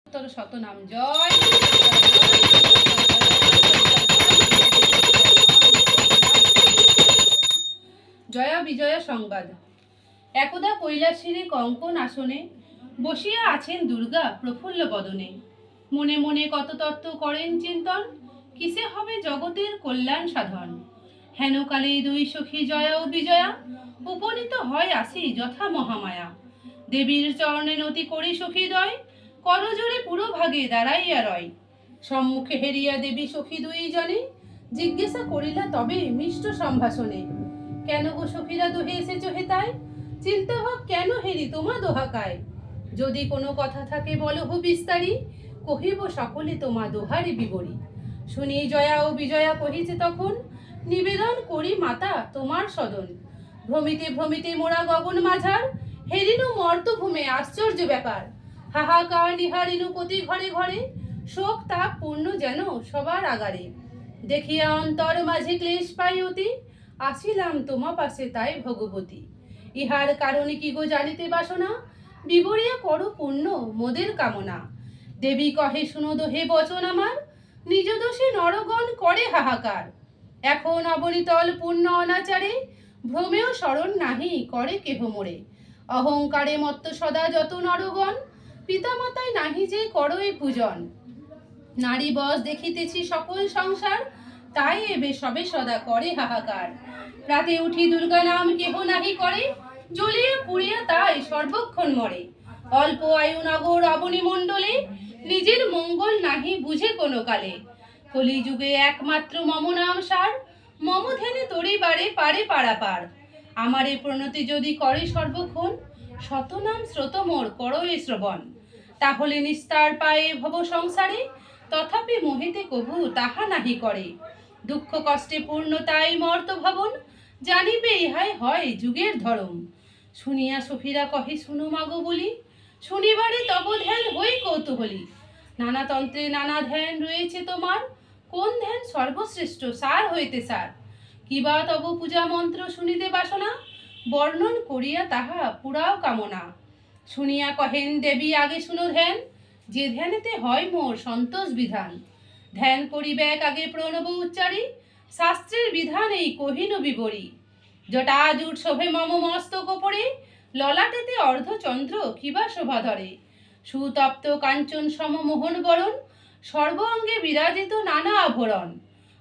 তোর শতনাম জয়। জয়া বিজয়া সংবাদ। একদা কৈলাসিনী কঙ্কন আসনে বসিয়া আছেন দুর্গা প্রফুল্ল বদনে। মনে মনে কত তত্ত্ব করেন চিন্তন, কিসে হবে জগতের কল্যাণ সাধন। হেনকালে দুই সখী জয়া ও বিজয়া উপনীত হয় আসি যথা মহামায়া। দেবীর চরণে নতি করি সখীদ্বয়, করজোড়ে পুরো ভাগে দাঁড়াইয়া রয়। সম্মুখে হেরিয়া দেবী সখী দুই জনে জিজ্ঞাসা করিলা তবে মিষ্ট সম্ভাষণে, কেন গো সখীরা দোহে এসেছো হেতায়, চিন্তাভাব কেন হেরি তোমা দোহাকায়। যদি কোনো কথা থাকে বলো হো বিস্তারি, কহিব সকলে তোমা দোহারি বিবরি। শুনি জয়া ও বিজয়া কহিছে তখন, নিবেদন করি মাতা তোমার সদন। ভ্রমিতে ভ্রমিতে মোরা গগন মাঝার, হেরিনু মর্তভূমে আশ্চর্য ব্যাপার। হাহাকার নিহারিনু প্রতি ঘরে ঘরে, শোক তাপ পূর্ণ যেন সবার আগারে। দেখিয়া অন্তর মাঝে ক্লেশ পাই অতি, আসিলাম তোমা পাশে তাই ভগবতী। ইহার কারণে কি গো জানিতে বাসনা, বিবরিয়া করো পূর্ণ মোদের কামনা। দেবী কহে শুনো দোহে বচন আমার, নিজ দোষে নরগণ করে হাহাকার। এখন অবনীতল পূর্ণ অনাচারে, ভ্রমেও স্মরণ নাহি করে কেহ মোরে। অহংকারে মত্ত সদা যত নরগণ, পিতামাতায় নাহি যে করো এ পূজন। নারী বস দেখিতেছি সকল সংসার, তাই এবে সবে সদা করে হাহাকার। রাতে উঠি দুর্গা নাম কেহ নাহি করে, জ্বলিয়া পুড়িয়া তাই সর্বক্ষণ মরে। অল্প আয়ু নগর অবনী মণ্ডলে, নিজের মঙ্গল নাহি বুঝে কোনো কালে। কলিযুগে একমাত্র মম নাম সার, মম ধ্যানে তরিবারে পারে পারাপার। আমারে প্রণতি যদি করে সর্বক্ষণ, শতনাম স্রোত মোর করো এ শ্রবণ। তাহলে নিস্তার পায়ে ভব সংসারে, তথাপি মোহিতে কভু তাহা নাহি করে। দুঃখ কষ্টে পূর্ণ তাই মর্ত ভবন, জানিবে ইহাই হয় যুগের ধরম। শুনিয়া সখীরা কহে শুনো মাগো বলি, শুনিবারে তব ধ্যান হই কৌতূহলী। নানা তন্ত্রে নানা ধ্যান রয়েছে তোমার, কোন ধ্যান সর্বশ্রেষ্ঠ সার হইতে সার। কিবা তব পূজা মন্ত্র শুনিতে বাসনা, বর্ণন করিয়া তাহা পুরাও কামনা। শুনিয়া কহেন দেবী আগে শুনো ধ্যান, যে ধ্যানেতে হয় মোর সন্তোষ বিধান। ধ্যান করিবেক আগে প্রণব উচ্চারি, শাস্ত্রের বিধান এই কহিন বিবরি। জটা জুট শোভে মম মস্তক ওপরে, ললাটেতে অর্ধচন্দ্র কিবা শোভা ধরে। সুতপ্ত কাঞ্চন সম মোহন বরণ, সর্ব অঙ্গে বিরাজিত নানা আভরণ।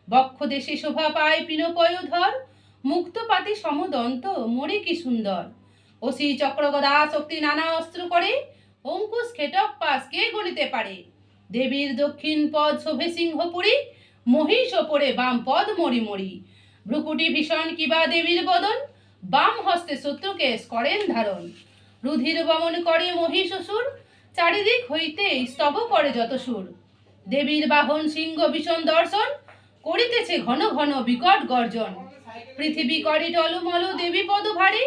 বক্ষ দেশে শোভা পায় পিনপয়োধর, মুক্তপাতি সমদন্ত মরে কি সুন্দর। অসি চক্র গদা শক্তি নানা অস্ত্র করে, অঙ্কুশ খেটক পাশ কে গণিতে পারে। দেবীর দক্ষিণ পদ শোভে সিংহপুরী, মহিষ ওপরে বাম পদ মরি মরি। ভ্রুকুটি ভীষণ কিবা দেবীর বদন, বাম হস্তে শত্রুকেশ করেন ধারণ। রুধির বমন করে মহিষ অসুর, চারিদিক হইতে স্তব করে যত সুর। দেবীর বাহন সিংহ ভীষণ দর্শন, করিতেছে ঘন ঘন বিকট গর্জন। পৃথিবী করে টলমল দেবী পদ ভারে,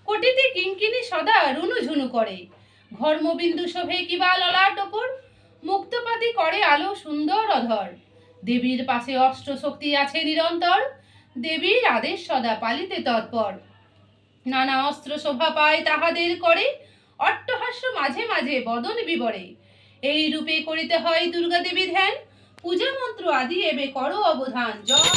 কোটিতে কিঙ্কিনী সদা রুনু ঝুনু করে। ঘর্মবিন্দু শোভে কিবা ললাট ওপর, মুক্তপাতি করে আলো সুন্দর অধর। দেবীর পাশে অষ্ট শক্তি আছে নিরন্তর, দেবীর আদেশ সদা পালিতে তৎপর। নানা অস্ত্র শোভা পায় তাহাদের করে, অট্টহাস্য মাঝে মাঝে বদন বিবরে। এই রূপে করিতে হয় দুর্গা দেবী ধ্যান, পূজা মন্ত্র আদি এবে করো অবধান। জয়।